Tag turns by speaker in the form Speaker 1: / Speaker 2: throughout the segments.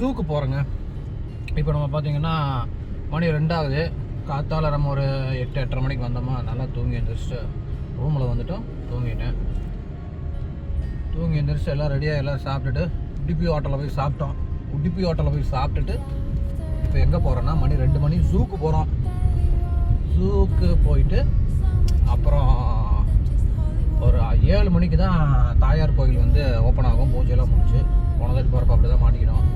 Speaker 1: ஜூக்கு போகிறோங்க. இப்போ நம்ம பார்த்தீங்கன்னா மணி 2 ஆகுது. காத்தால் நம்ம ஒரு 8-8:30 மணிக்கு வந்தோமா, நல்லா தூங்கி எழுந்திரிச்சிட்டு ரூமில் வந்துட்டோம். தூங்கி எழுந்திரிச்சு எல்லாம் ரெடியாக எல்லோரும் சாப்பிட்டுட்டு உடுப்பி ஹோட்டலில் போய் சாப்பிட்டோம். உடுப்பி ஹோட்டலில் போய் சாப்பிட்டுட்டு இப்போ எங்கே போகிறோன்னா மணி 2 மணி ஜூக்கு போகிறோம். ஜூக்கு போயிட்டு அப்புறம் ஒரு 7 மணிக்கு தான் தாயார் கோயில் வந்து ஓப்பன் ஆகும். பூஜையெல்லாம் முடிச்சு போனதாட்டி போகிறப்ப அப்படி தான் மாட்டிக்கிடும்.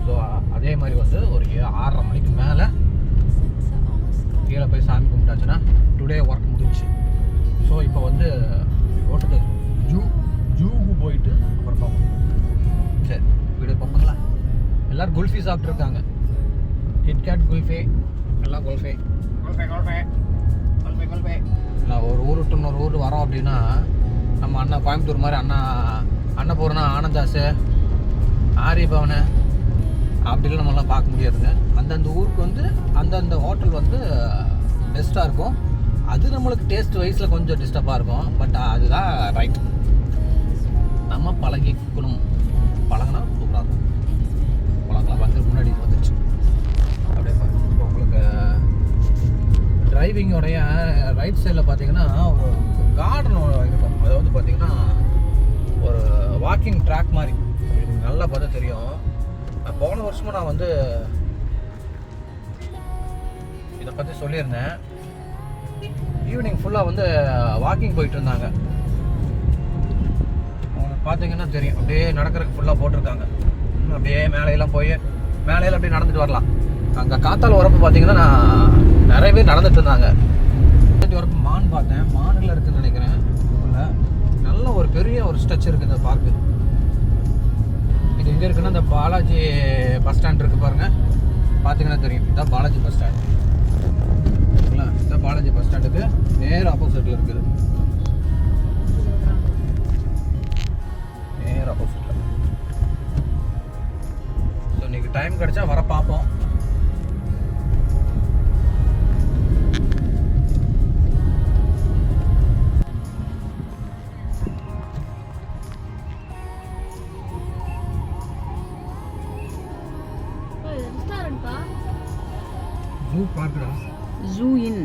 Speaker 1: ஸோ அதே மாதிரி வந்து ஒரு 6:30 மணிக்கு மேலே கீழே போய் சாமி கும்பிட்டாச்சுன்னா டுடே ஒர்க் முடிஞ்சு. ஸோ இப்போ வந்து ஓட்டுக்கு ஜூக்கு போயிட்டு அப்புறம் பார்ப்போம். சரி, வீடியோ பார்ப்போங்களா? எல்லோரும் குல்ஃபி சாப்பிட்ருக்காங்க. கிட்கேட் குல்ஃபே, எல்லாம் குல்ஃபே. நான் ஒரு ஊர் விட்டு இன்னொரு ஊர் வரோம் அப்படின்னா நம்ம அண்ணா கோயம்புத்தூர் மாதிரி அன்னபூர்ணா, ஆனந்தாஸு, ஆரியபவனு அப்படிலாம் நம்மளாம் பார்க்க முடியாதுங்க. அந்தந்த ஊருக்கு வந்து அந்தந்த ஹோட்டல் வந்து பெஸ்ட்டாக இருக்கும். அது நம்மளுக்கு டேஸ்ட் வைஸில் கொஞ்சம் டிஸ்டர்பாக இருக்கும். பட் அதுதான் ரைட். நம்ம பழகிக்கணும். பழகினா சூப்பராக இருக்கும். பழகலாம். வந்து முன்னாடி வந்துச்சு அப்படியே பாருங்க. இப்போ உங்களுக்கு டிரைவிங்கோடைய ரைட் சைடில் பார்த்தீங்கன்னா ஒரு கார்டன் இருக்கும். அது வந்து பார்த்தீங்கன்னா ஒரு வாக்கிங் ட்ராக் மாதிரி நல்லா பார்த்தா தெரியும். போன வருஷமும் நான் வந்து இதை பற்றி சொல்லியிருந்தேன். ஈவினிங் ஃபுல்லாக வந்து வாக்கிங் போயிட்டு இருந்தாங்க. அவங்களுக்கு பார்த்தீங்கன்னா தெரியும், அப்படியே நடக்கிறதுக்கு ஃபுல்லாக போட்டிருக்காங்க. அப்படியே மேலையெல்லாம் போய் மேலையில் அப்படியே நடந்துட்டு வரலாம். அங்கே காத்தால் வரப்போ பார்த்தீங்கன்னா நான் நிறைய பேர் நடந்துட்டு இருந்தாங்க. வரப்போ மான் பார்த்தேன். மானில் இருக்குதுன்னு நினைக்கிறேன். நல்ல ஒரு பெரிய ஒரு ஸ்ட்ரெச் இருக்குது இந்த பார்க்கு. இது எங்கே இருக்குன்னா இந்த பாலாஜி பஸ் ஸ்டாண்ட் இருக்குது பாருங்கள். பார்த்தீங்கன்னா தெரியும், இதுதான் பாலாஜி பஸ் ஸ்டாண்ட். ஓகேங்களா? இதுதான் பாலாஜி பஸ் ஸ்டாண்டுக்கு நேர் ஆப்போசிட்டில் இருக்குது. நேர் ஆப்போசிட்டில். ஸோ இன்றைக்கி டைம் கிடச்சா வர பார்ப்போம். ஜூ பார்க்குடா.
Speaker 2: Zoo in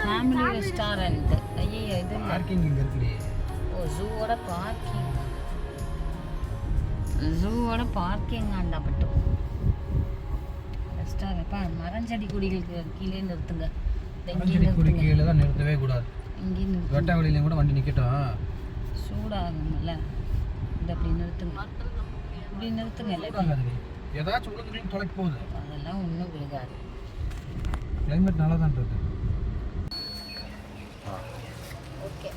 Speaker 2: family restaurant. ஐயோ, இது
Speaker 1: பார்க்கிங் இங்கே இருக்குடி.
Speaker 2: ஓ, ஜூவோட பார்க்கிங் ஆண்டாப்பட்டு ரெஸ்டாரண்ட். மரஞ்செடி கொடிகளுக்கு கீழே நிறுத்துங்க.
Speaker 1: மரஞ்செடி கொடி கீழே தான் நிறுத்தவே கூடாது.
Speaker 2: இங்கே நிறுத்து.
Speaker 1: வெட்ட வழியிலையும் கூட வண்டி நிற்கட்டும்.
Speaker 2: சூடாகும்ல. இது அப்படி நிறுத்துங்க. இப்படி நிறுத்துங்க. இல்லை
Speaker 1: ஏதாச்சும் உள்ள தொலைக்கு போகுது.
Speaker 2: அதெல்லாம் ஒன்றும் விழுகாது.
Speaker 1: கிளைமேட் நல்லா தான் இருக்கு.
Speaker 2: ஓகே.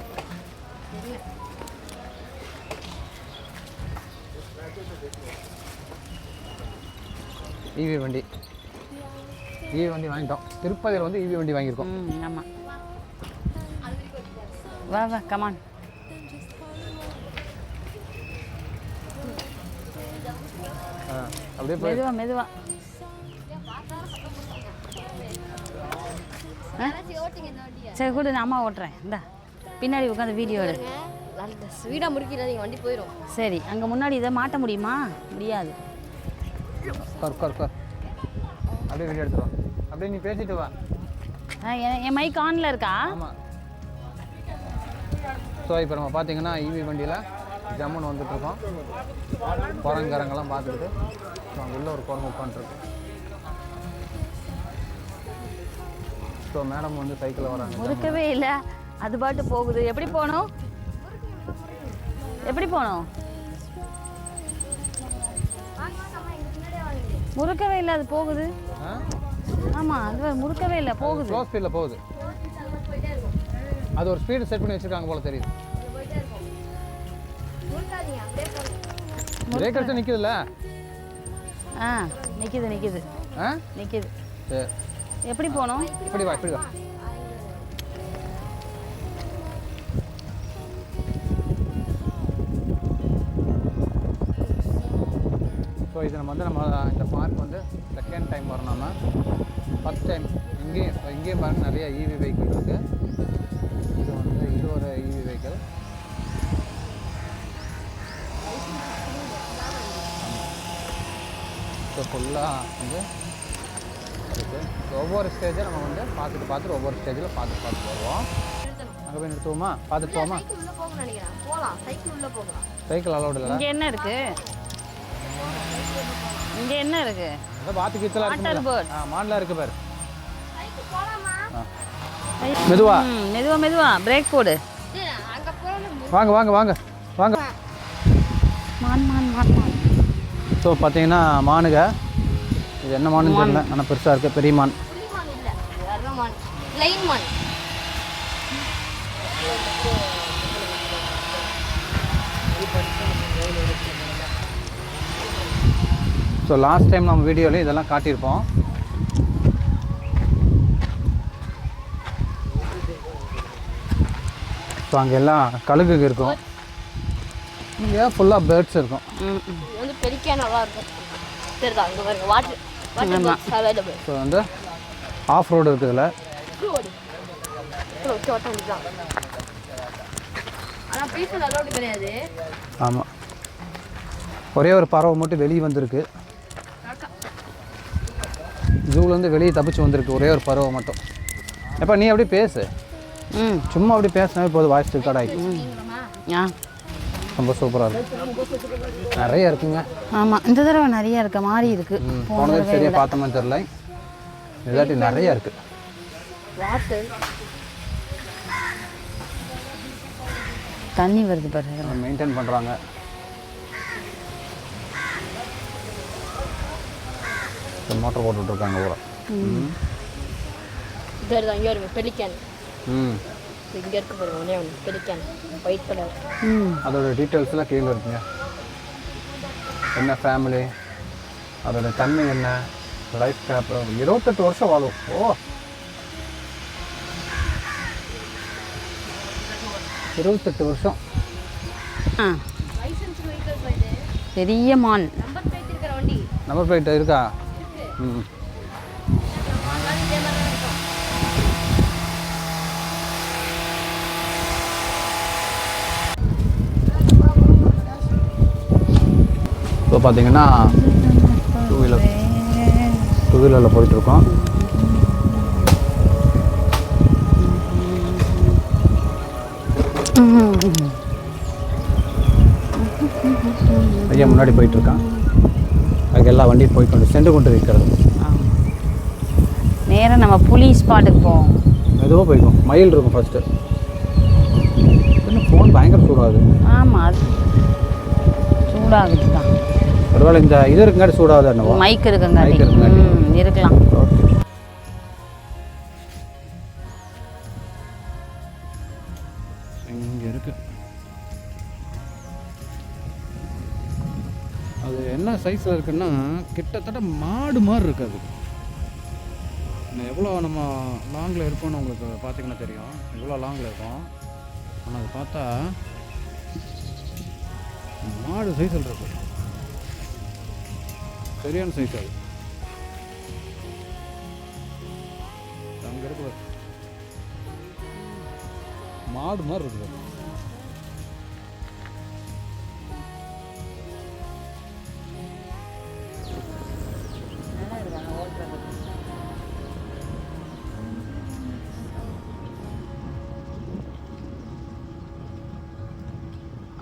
Speaker 1: ஈவி வண்டி வாங்கிட்டோம். திருப்பதியில் வந்து ஈவி வண்டி வாங்கியிருக்கோம்.
Speaker 2: ஆமாம். வா கமான். அப்படியே மெதுவா. சரி கூட, நான் அம்மா ஓட்டுறேன். இந்தா பின்னாடி உட்காந்து வீடியோ எடு.
Speaker 3: ஸ்வீடாக முடிக்கிறாதீங்க, வண்டி போயிடும்.
Speaker 2: சரி, அங்கே முன்னாடி இதை மாட்ட முடியுமா? முடியாது.
Speaker 1: அப்படியே வீடியோ எடுத்துருவா. அப்படியே நீ பேசிட்டு வா.
Speaker 2: என் மைக் ஆனில் இருக்கா?
Speaker 1: ஆமாம். ஸோ இப்போ நம்ம பார்த்தீங்கன்னா ஈவி வண்டியில் ஜம்முன்னு வந்துட்டுருக்கோம். குரங்கரங்கெல்லாம் பார்த்துக்கிட்டு அங்கே உள்ள ஒரு குரங்கு உட்காந்துருக்கு. ஸோ மேடம் வந்து சைக்கிளில் வராங்க.
Speaker 2: முறுக்கவே இல்லை, அது பாட்டு போகுது. எப்படி போகணும்? முறுக்கவே இல்லை, அது போகுது. ஆமாம், அது முறுக்கவே இல்லை, போகுது.
Speaker 1: ஸ்லோ ஸ்பீடில் போகுது. அது ஒரு ஸ்பீடு செட் பண்ணி வச்சுருக்காங்க போல தெரியுது. பிரேக் அடிச்சா நிற்குதுல்ல?
Speaker 2: நிற்குது.
Speaker 1: சரி,
Speaker 2: எப்படி போகணும்?
Speaker 1: இப்படி வா. ஸோ இது நம்ம இந்த பார்க் வந்து செகண்ட் டைம் வரோம். நம்ம ஃபஸ்ட் டைம் இங்கேயும் பாருங்கள் நிறைய ஈவி வெஹிக்கிள் இருக்குது. இது ஒரு ஈவி வெஹிக்கிள். ஸோ ஃபுல்லாக வந்து இருக்குது. ஒவ்வொரு ஸ்டேஜை நம்ம வந்து பார்த்துட்டு ஒவ்வொரு ஸ்டேஜில் பார்த்து வருவோம். அங்கே போய் நிறுத்துவோமா? பார்த்துட்டு போவோமா? சைக்கிள் அலௌட் இல்லை.
Speaker 2: இங்கே என்ன இருக்கு? இங்கே என்ன இருக்கு?
Speaker 1: அதான் பாத்து கீச்சலா இருக்கு. மான்ல இருக்கு பாரு.
Speaker 2: மெதுவா பிரேக் போடு.
Speaker 1: வாங்க வாங்க வாங்க வாங்க.
Speaker 2: மான்.
Speaker 1: ஸோ பார்த்தீங்கன்னா மானுங்க, இது என்ன மானுன்னு தெரியல, ஆனால் பெருசாக இருக்குது. பெரிய மான். ஸோ லாஸ்ட் டைம் நம்ம வீடியோவில் இதெல்லாம் காட்டியிருப்போம். ஸோ அங்கே எல்லாம் கழுகு இருக்கும், இங்கே ஃபுல்லாக பேர்ட்ஸ் இருக்கும்.
Speaker 3: வந்து பெரிக்கா நல்லா இருக்கும். சரிதா, அங்கே பாருங்க வாட்டர்.
Speaker 1: ஸோ வந்து ஆஃப் ரோடு இருக்குதுல்ல.
Speaker 3: ஆனால் பீப்புள் அலௌடு கிடையாது.
Speaker 1: ஆமாம், ஒரே ஒரு பறவை மட்டும் வெளியே வந்திருக்கு. ஜூலேருந்து வெளியே தப்பிச்சு வந்திருக்கு ஒரே ஒரு பறவை மட்டும். எப்போ நீ அப்படியே பேசு. சும்மா அப்படி பேசினாவே போதும், வாய்ஸ் ரெக்கார்ட் ஆகிடும். ரொம்ப சூப்பராக இருக்குது, நிறைய இருக்குங்க.
Speaker 2: ஆமாம், இந்த தடவை நிறைய இருக்க மாதிரி இருக்கு.
Speaker 1: போனது சரியாக பார்த்தோம்னு தெரியல, இதாட்டி நிறைய இருக்குது.
Speaker 2: தண்ணி வருது பாரு,
Speaker 1: மெயின்டைன் பண்ணுறாங்க. மோட்டர் போட்டுட்ருக்காங்க கூட.
Speaker 3: இங்கே இருக்கு பெலிக்கான். இங்கே இருக்க பாருங்க, ஒன்றே ஒன்று பெலிக்கான், ஒயிட் கலர்.
Speaker 1: அதோட டீட்டெயில்ஸ்லாம் கீழே இருக்குங்க. என்ன ஃபேமிலி, அதோட தன்மை என்ன, லைஃப் கேப். 28 வருஷம் வாழும். ஓ, 28 வருஷம்.
Speaker 2: பெரிய மான்.
Speaker 1: நம்பர் பிளேட் இருக்கா? இப்போ பார்த்தீங்கன்னா டூ வீலரில் போயிட்டுருக்கோம். ஐயா முன்னாடி போயிட்டுருக்கான், அதுக்கு எல்லா வண்டியும் போய்கொண்டு சென்று கொண்டு இருக்கிறது.
Speaker 2: நேராக நம்ம புலி ஸ்பாட்டுக்கு போவோம்.
Speaker 1: மெதுவாக போய்க்கும், மயில் இருக்கும் ஃபஸ்ட்டு. இன்னும் ஃபோன் பயங்கர சூடாகுது.
Speaker 2: ஆமாம், அது சூடாகுது தான்.
Speaker 1: ஒருவேளை இந்த இது இருக்குங்காட்டி சூடாகுது. என்னவோ
Speaker 2: மைக் இருக்குங்காட்டி இருக்கலாம்.
Speaker 1: இங்கே இருக்கு. அது என்ன சைஸில் இருக்குன்னா கிட்டத்தட்ட மாடு மாதிரி இருக்காது. எவ்வளோ நம்ம லாங்கில் இருக்கோன்னு உங்களுக்கு பார்த்தீங்கன்னா தெரியும், எவ்வளோ லாங்கில் இருக்கும். ஆனால் அது பார்த்தா மாடு சைஸில் இருக்கும், சரியான சைஸ். அது அங்கே இருக்கு, மாடு மாதிரி இருக்குது.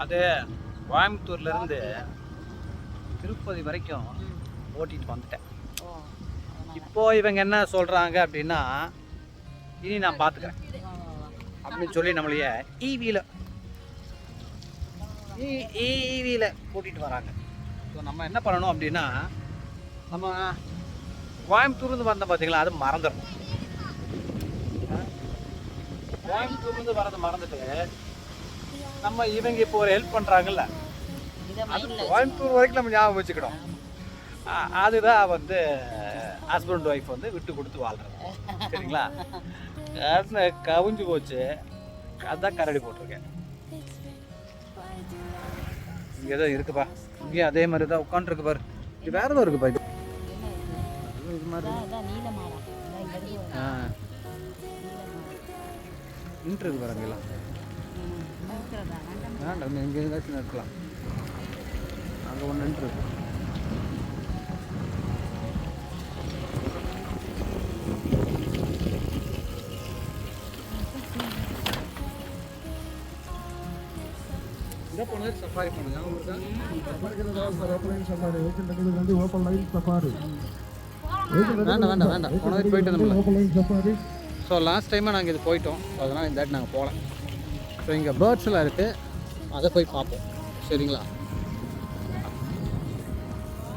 Speaker 1: அது கோயம்புத்தூர்லேருந்து திருப்பதி வரைக்கும் ஓட்டிகிட்டு வந்துட்டேன். இப்போது இவங்க என்ன சொல்கிறாங்க அப்படின்னா, இனி நான் பார்த்துக்கிறேன் அப்படின்னு சொல்லி நம்மளைய ஈவியில் கூட்டிகிட்டு வராங்க. ஸோ நம்ம என்ன பண்ணணும் அப்படின்னா, நம்ம கோயம்புத்தூர்லேருந்து வந்தோம் பார்த்தீங்களா, அது மறந்துடணும். கோயம்புத்தூர்லேருந்து வரதை மறந்துட்டு நம்ம இவங்க இப்போ ஒரு ஹெல்ப் பண்ணுறாங்கல்ல, அது கோயம்புத்தூர் வரைக்கும் நம்ம ஞாபகம் வச்சுக்கணும். அதுதான் வந்து ஹஸ்பண்ட் ஒய்ஃப் வந்து விட்டு கொடுத்து வாழ்றது. சரிங்களா? கவிஞ்சு போச்சு, அதுதான் கரடி போட்டிருக்கேன். இங்கே ஏதோ இருக்குப்பா, இங்கேயும் அதே மாதிரி தான் உட்காந்துருக்கு பாரு. இது வேறு ஏதோ இருக்குப்பா, இது இது மாதிரி நின்று இருக்கு பாரு. அங்கெல்லாம் வேண்டாம், எங்கே ஏதாச்சும் இருக்கலாம். அங்கே ஒன்று நின்று இருக்கு. எங்கே போனது சஃபாரி போனது ஞாபகம் இருக்கா? வேண்டாம் போனது போயிட்டு வந்தோம்ல. ஸோ லாஸ்ட் டைமாக நாங்கள் இது போயிட்டோம். அதனால் இந்த தாட்டி நாங்கள் போகலாம். ஸோ இங்கே பேர்ட்ஸ் எல்லாம் இருக்குது, அதை போய் பார்ப்போம். சரிங்களா?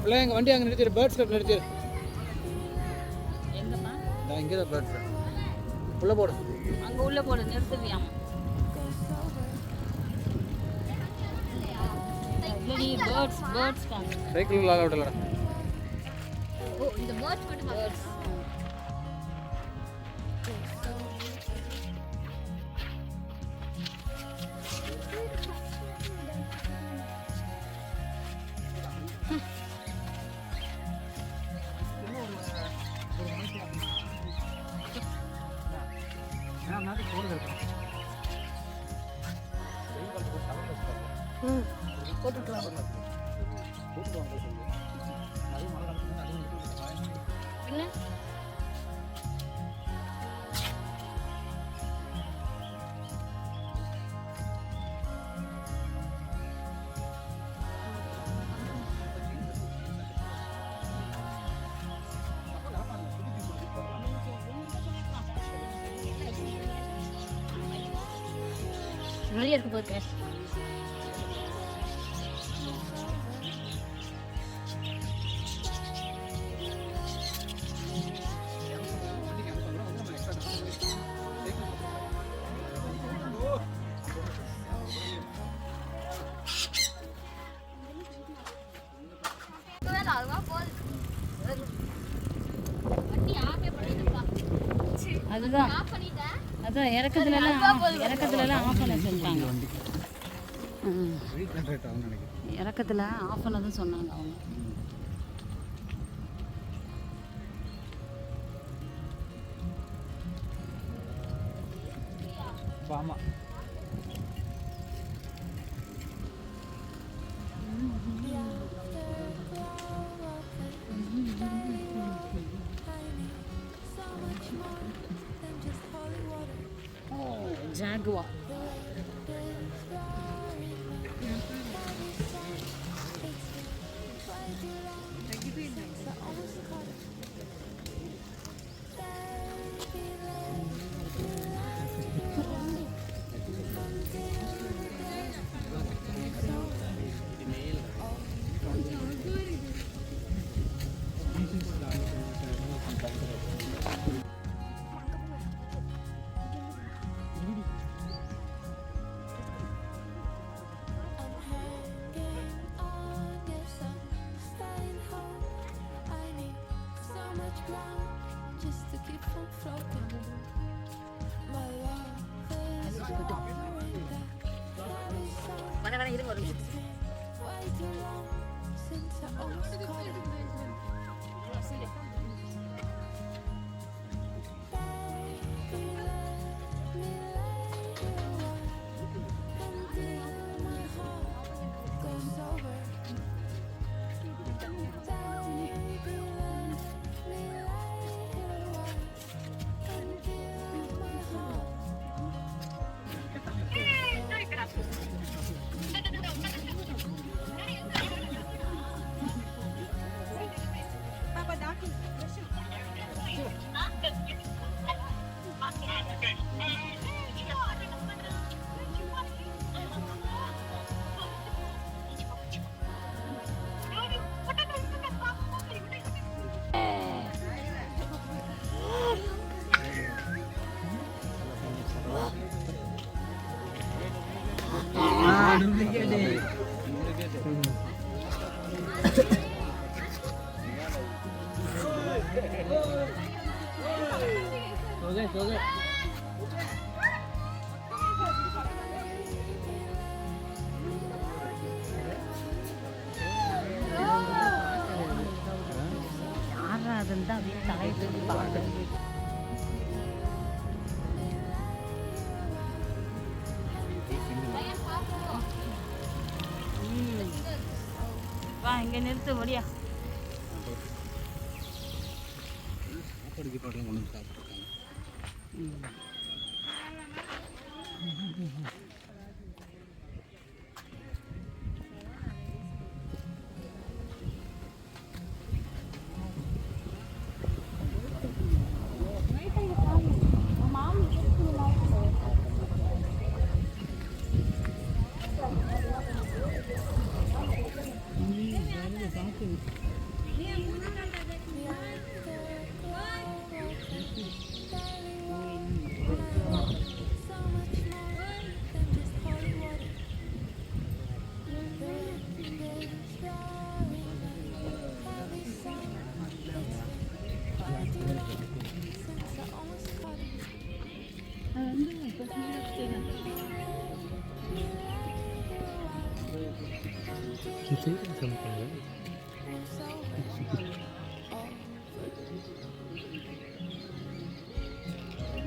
Speaker 1: இல்லை எங்கள் வண்டி அங்கே நிறுத்திடு, பேர்ட்ஸ் கிளப் நிறுத்திடு.
Speaker 3: எங்கம்மா?
Speaker 1: இங்கே தான் பேர்ட்ஸ் உள்ளே போடு.
Speaker 3: அங்கே உள்ளே போடு, நிறுத்துவியாமா? இல்லடி, பேர்ட்ஸ் காணு.
Speaker 1: சைக்கிள் விளாட விடலடா.
Speaker 3: ஓ, இந்த பேர்ட்ஸ் மட்டும் பேர்ட்ஸ். இல்லை நிறைய இருக்கு போது. அதுதான் அதான் இறக்கத்துலலாம் ஆஃப் பண்ண சொல்லிட்டாங்க. இறக்கத்தில் ஆஃப் பண்ணதும் சொன்னாங்க அவங்க.
Speaker 1: ஆமாம்
Speaker 3: ஜாகுவார். வர இருங்க ஒரு நிமிஷம். அதுன்னு தான் அப்படியே தலையை தூக்கி பார்க்குறேன். வா இங்கே நிறுத்து முடியா.
Speaker 1: சாப்பாடுக்கு பாடலாம் கொண்டு வந்து சாப்பிட்ருக்காங்க.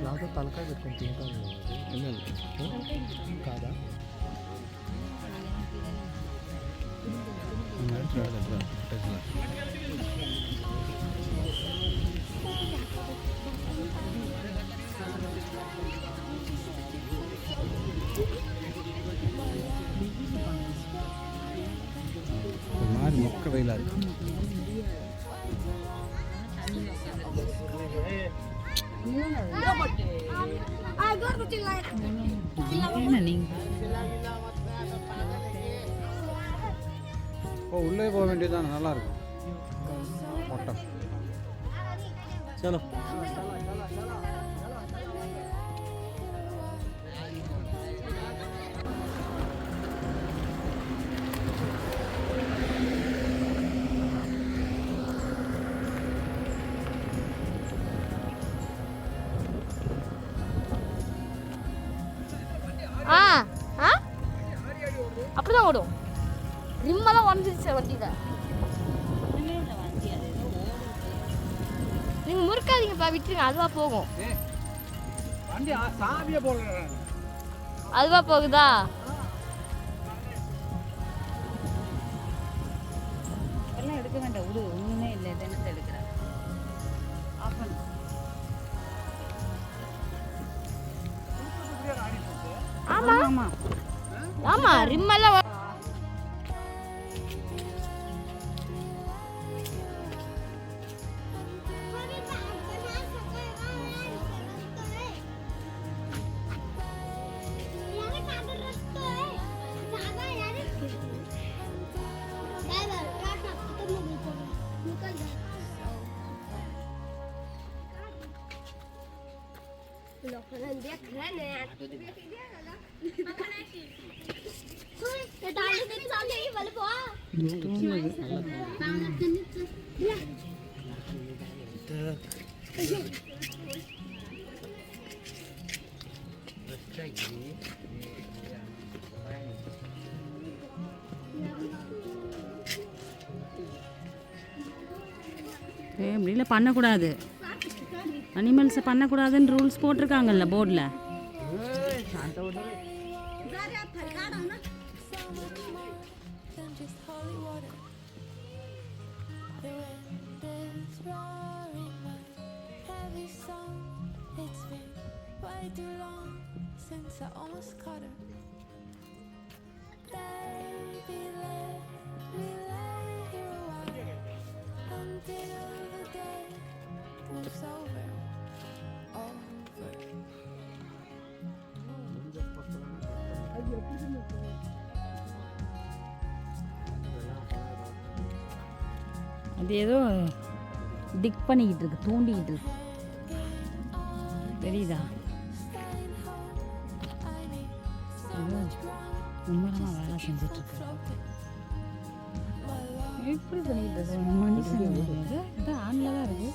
Speaker 1: నాకు తలకాయ పెట్టుకొని తింటాను కాదా மாதிரி மொக்க வெயிலா இருக்கு உள்ளே போக வேண்டியதுதான் நல்லா இருக்கும் ஓட்டம் சலோ
Speaker 3: அப்படிதான் ஓடும் ரிம்மெல்லாம் உடஞ்சிருச்சு வண்டியில் நீங்கள் முறுக்காதீங்கப்பா விட்டுருங்க அதுவா போகும்
Speaker 1: வண்டி சாவியே போடுறேன்
Speaker 3: அதுவா போகுதா
Speaker 2: எல்லாம் எடுக்க வேண்டாம் விடு ஒன்றுமே இல்லை தினத்தை எடுக்கிறேன் ஆஃப் பண்ணு
Speaker 3: ஆமா
Speaker 2: ஆமாம்
Speaker 3: ஆமா ரிம்மெல்லாம்
Speaker 2: இப்படிலாம் பண்ணக்கூடாது அனிமல்ஸை பண்ணக்கூடாதுன்னு ரூல்ஸ் போட்டிருக்காங்கல்ல போர்டில் அது ஏதோ டிக் பண்ணிக்கிட்டு இருக்கு தூண்டிக்கிட்டு இருக்கு தெரியுதா மும்மரமாக வேலை செஞ்சிட்ருக்கு எப்படி பண்ணிக்கிட்டு இருக்கு மனுஷன் இது ஆணில் தான் இருக்கு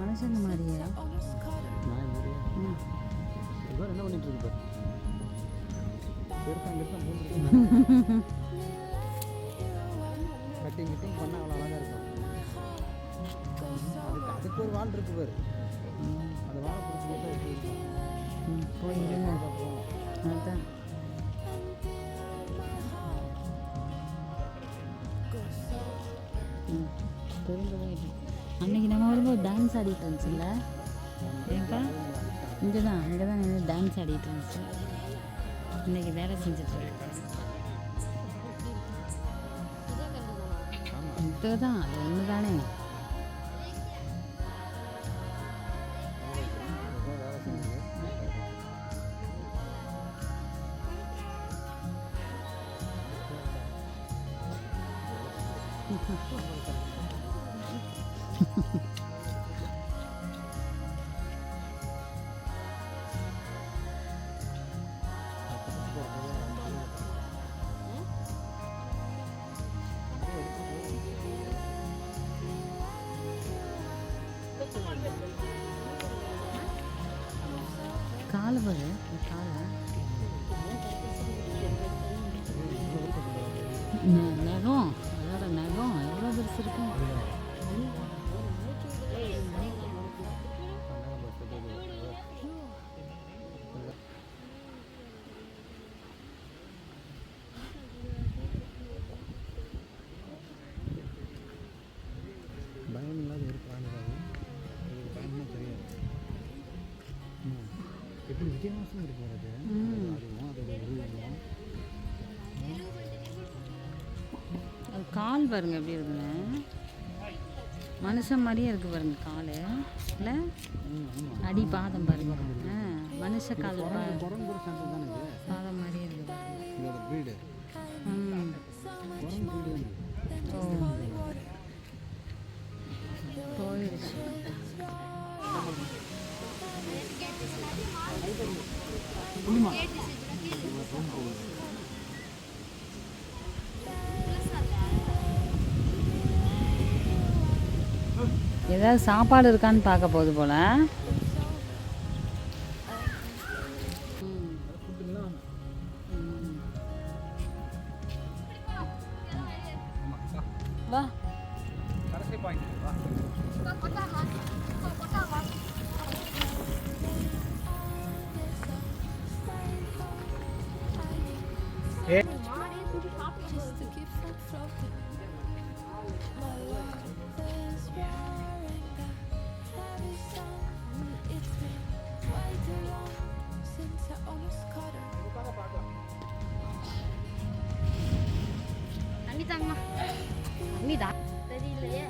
Speaker 2: மனுஷன் மாதிரியே
Speaker 1: என்ன பண்ணிட்டு இருக்கு கட்டிங் கிட்டிங் பண்ண அவ்வளோ அழகாக இருக்கும் அதுக்கு ஒரு வால் இருக்கு பாரு அந்த வாழை பிடிச்சி
Speaker 2: போயிருங்க அதுதான் அன்னைக்கு நம்ம வரும்போது டான்ஸ் ஆடிட்டு இருந்துச்சுல்ல ஏங்கா இங்கே தான் டான்ஸ் ஆடிட்டு இருந்துச்சு இன்னைக்கு வேலை செஞ்சுட்டு இதுதான் அது ஒன்று தானே காலை பாரு காலை நகம் அதோட நகம் எவ்வளோ பெருசு இருக்கும்.
Speaker 1: பயம் இல்லாத ஒரு பிராணிதாது. இது பயமே தெரியாது. எப்படி வித்தியாசம் இருக்கு அது. அதுவும் அதோட உருவம்.
Speaker 2: அது கால் பாருங்க எப்படி இருக்குன்னு. மனுஷன் மாதிரியே இருக்கு பாருங்க கால் இல்லை அடி பாதம் பாருங்க. மனுஷ கால் பாதம் மாதிரியே இருக்கு பாருங்க.
Speaker 1: இதோட வீடு
Speaker 2: போயிடுச்சு. ஏதாவது சாப்பாடு இருக்கான்னு பார்க்க போகுது போல. வா
Speaker 1: கடைசி பாயிண்ட் வா.
Speaker 3: தண்ணி தாங்கம்மா. தண்ணி தான் தெரியலையே.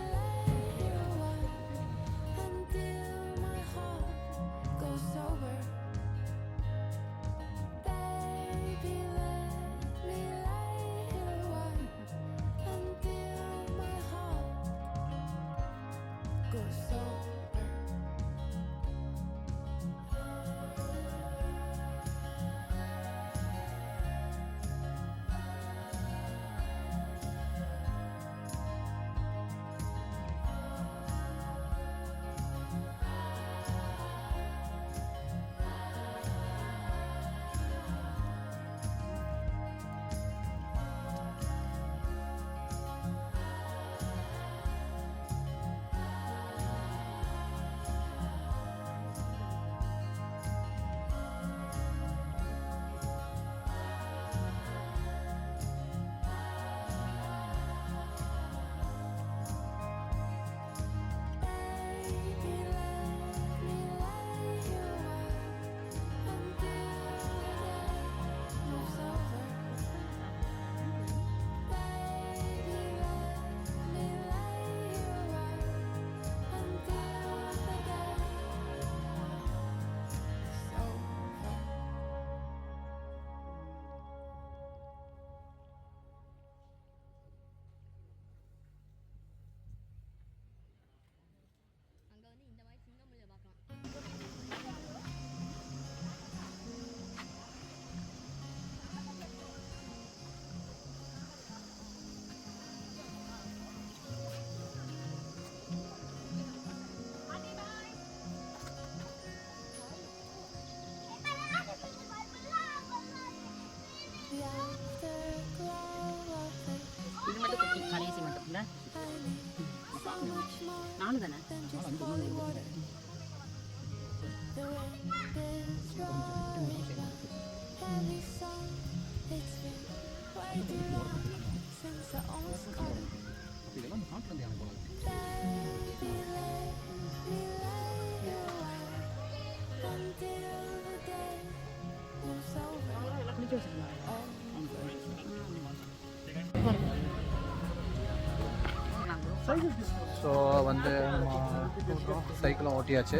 Speaker 2: இது மட்டும் குட்டி கடைசி மட்டும் இல்லை 4 தானே.
Speaker 1: இதெல்லாம் காட்டுறது எனக்கு போல.
Speaker 2: குளிக்க வச்சுருந்தாங்க.
Speaker 1: ஸோ வந்து சைக்கிளும் ஓட்டியாச்சு.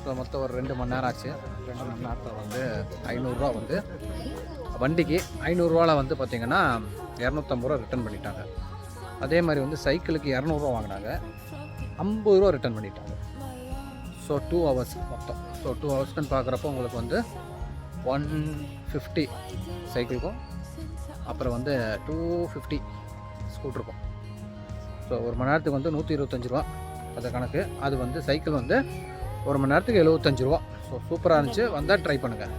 Speaker 1: ஸோ மொத்தம் ஒரு 2 மணி நேரம் ஆச்சு. 2 மணி நேரத்தில் வந்து 500 ரூபா வந்து வண்டிக்கு 500 ரூபாவில் வந்து பார்த்திங்கன்னா 250 ரூபா ரிட்டர்ன் பண்ணிட்டாங்க. அதே மாதிரி வந்து சைக்கிளுக்கு 200 ரூபா வாங்கினாங்க, 50 ரூபா ரிட்டர்ன் பண்ணிட்டாங்க. ஸோ 2 ஹவர்ஸ் மொத்தம். ஸோ 2 ஹவர்ஸ்க்குன்னு பார்க்குறப்போ உங்களுக்கு வந்து 150 சைக்கிளுக்கும் அப்புறம் வந்து 250 ஸ்கூட்டருக்கும். ஸோ ஒரு மணி நேரத்துக்கு வந்து 125 ரூபா அது கணக்கு. அது வந்து சைக்கிள் வந்து ஒரு மணி நேரத்துக்கு 75 ரூபா. ஸோ சூப்பராக இருந்துச்சு, வந்தால் ட்ரை பண்ணுங்கள்.